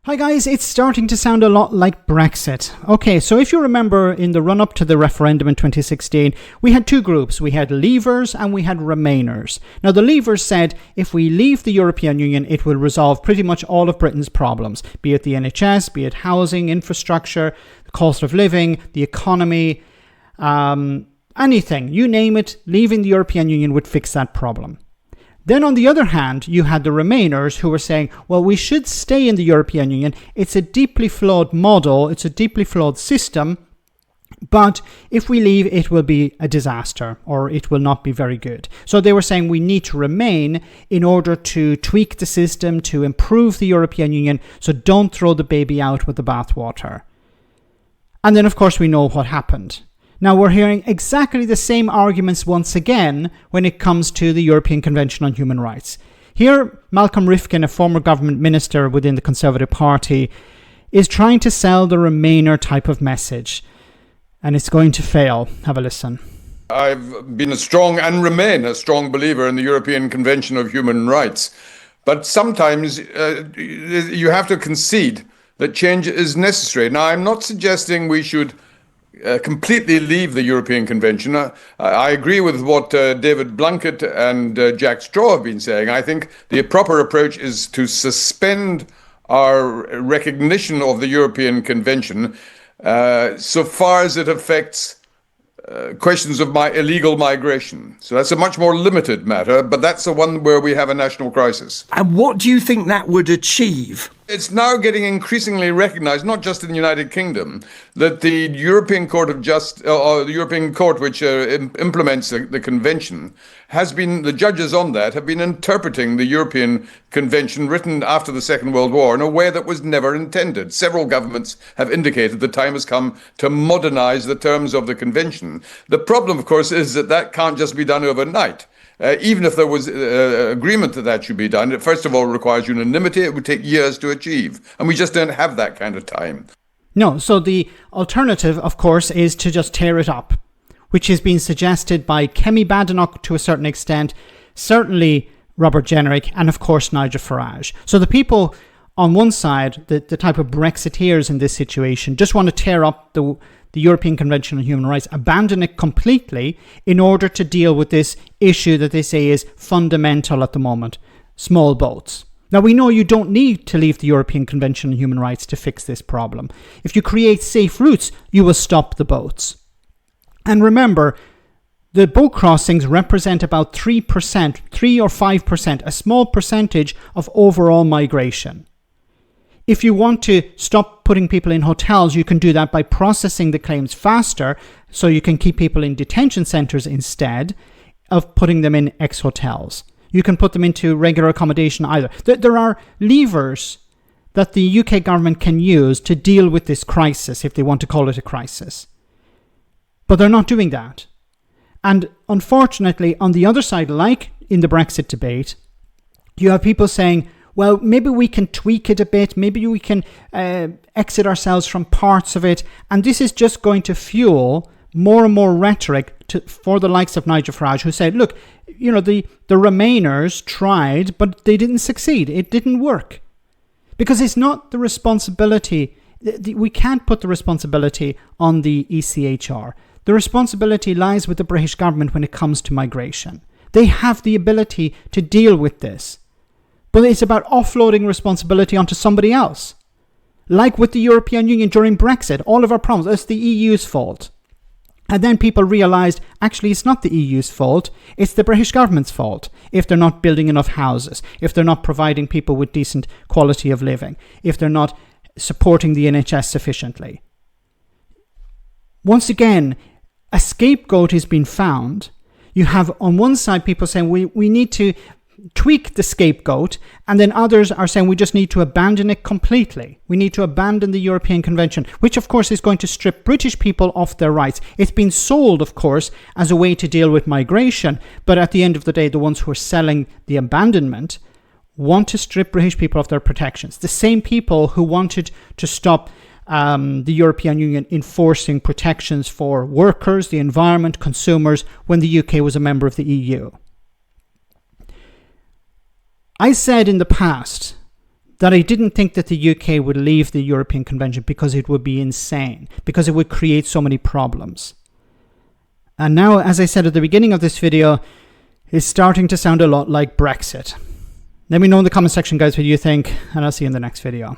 Hi guys, it's starting to sound a lot like Brexit. Okay, so if you remember in the run-up to the referendum in 2016, we had two groups. We had Leavers and we had Remainers. Now the Leavers said if we leave the European Union, it will resolve pretty much all of Britain's problems, be it the NHS, be it housing, infrastructure, the cost of living, the economy, anything, you name it, leaving the European Union would fix that problem. Then on the other hand, you had the Remainers who were saying, well, we should stay in the European Union. It's a deeply flawed model. It's a deeply flawed system. But if we leave, it will be a disaster or it will not be very good. So they were saying we need to remain in order to tweak the system, to improve the European Union. So don't throw the baby out with the bathwater. And then, of course, we know what happened. Now, we're hearing exactly the same arguments once again when it comes to the European Convention on Human Rights. Here, Malcolm Rifkind, a former government minister within the Conservative Party, is trying to sell the Remainer type of message. And it's going to fail. Have a listen. I've been a strong and remain a strong believer in the European Convention of Human Rights. But sometimes you have to concede that change is necessary. Now, I'm not suggesting we should completely leave the European Convention. I agree with what David Blunkett and Jack Straw have been saying. I think the proper approach is to suspend our recognition of the European Convention so far as it affects questions of illegal migration. So that's a much more limited matter, but that's the one where we have a national crisis. And what do you think that would achieve? It's now getting increasingly recognized, not just in the United Kingdom, that the European Court of Justice, or the European Court which implements the convention, the judges on that have been interpreting the European Convention written after the Second World War in a way that was never intended. Several governments have indicated the time has come to modernize the terms of the convention. The problem, of course, is that can't just be done overnight. Even if there was agreement that should be done, it first of all requires unanimity. It would take years to achieve. And we just don't have that kind of time. No, so the alternative, of course, is to just tear it up, which has been suggested by Kemi Badenoch to a certain extent, certainly Robert Jenrick, and of course Nigel Farage. So the people on one side, the type of Brexiteers in this situation, just want to tear up the European Convention on Human Rights, abandon it completely in order to deal with this issue that they say is fundamental at the moment, small boats. Now, we know you don't need to leave the European Convention on Human Rights to fix this problem. If you create safe routes, you will stop the boats. And remember, the boat crossings represent about 3%, 3 or 5%, a small percentage of overall migration. If you want to stop putting people in hotels, you can do that by processing the claims faster, so you can keep people in detention centres instead of putting them in ex-hotels. You can put them into regular accommodation either. There are levers that the UK government can use to deal with this crisis, if they want to call it a crisis. But they're not doing that. And unfortunately, on the other side, like in the Brexit debate, you have people saying, well, maybe we can tweak it a bit, maybe we can exit ourselves from parts of it, and this is just going to fuel more and more rhetoric for the likes of Nigel Farage, who said, look, you know, the Remainers tried, but they didn't succeed. It didn't work. Because it's not the responsibility, we can't put the responsibility on the ECHR. The responsibility lies with the British government when it comes to migration. They have the ability to deal with this. But it's about offloading responsibility onto somebody else. Like with the European Union during Brexit, all of our problems, it's the EU's fault. And then people realised, actually, it's not the EU's fault, it's the British government's fault. If they're not building enough houses, if they're not providing people with decent quality of living, if they're not supporting the NHS sufficiently. Once again, a scapegoat has been found. You have on one side people saying we need to tweak the scapegoat, and then others are saying we just need to abandon it completely. We need to abandon the European Convention, which of course is going to strip British people of their rights. It's been sold, of course, as a way to deal with migration, but at the end of the day, the ones who are selling the abandonment want to strip British people of their protections. The same people who wanted to stop the European Union enforcing protections for workers, the environment, consumers, when the UK was a member of the EU. I said in the past that I didn't think that the UK would leave the European Convention because it would be insane, because it would create so many problems. And now, as I said at the beginning of this video, it's starting to sound a lot like Brexit. Let me know in the comment section, guys, what you think, and I'll see you in the next video.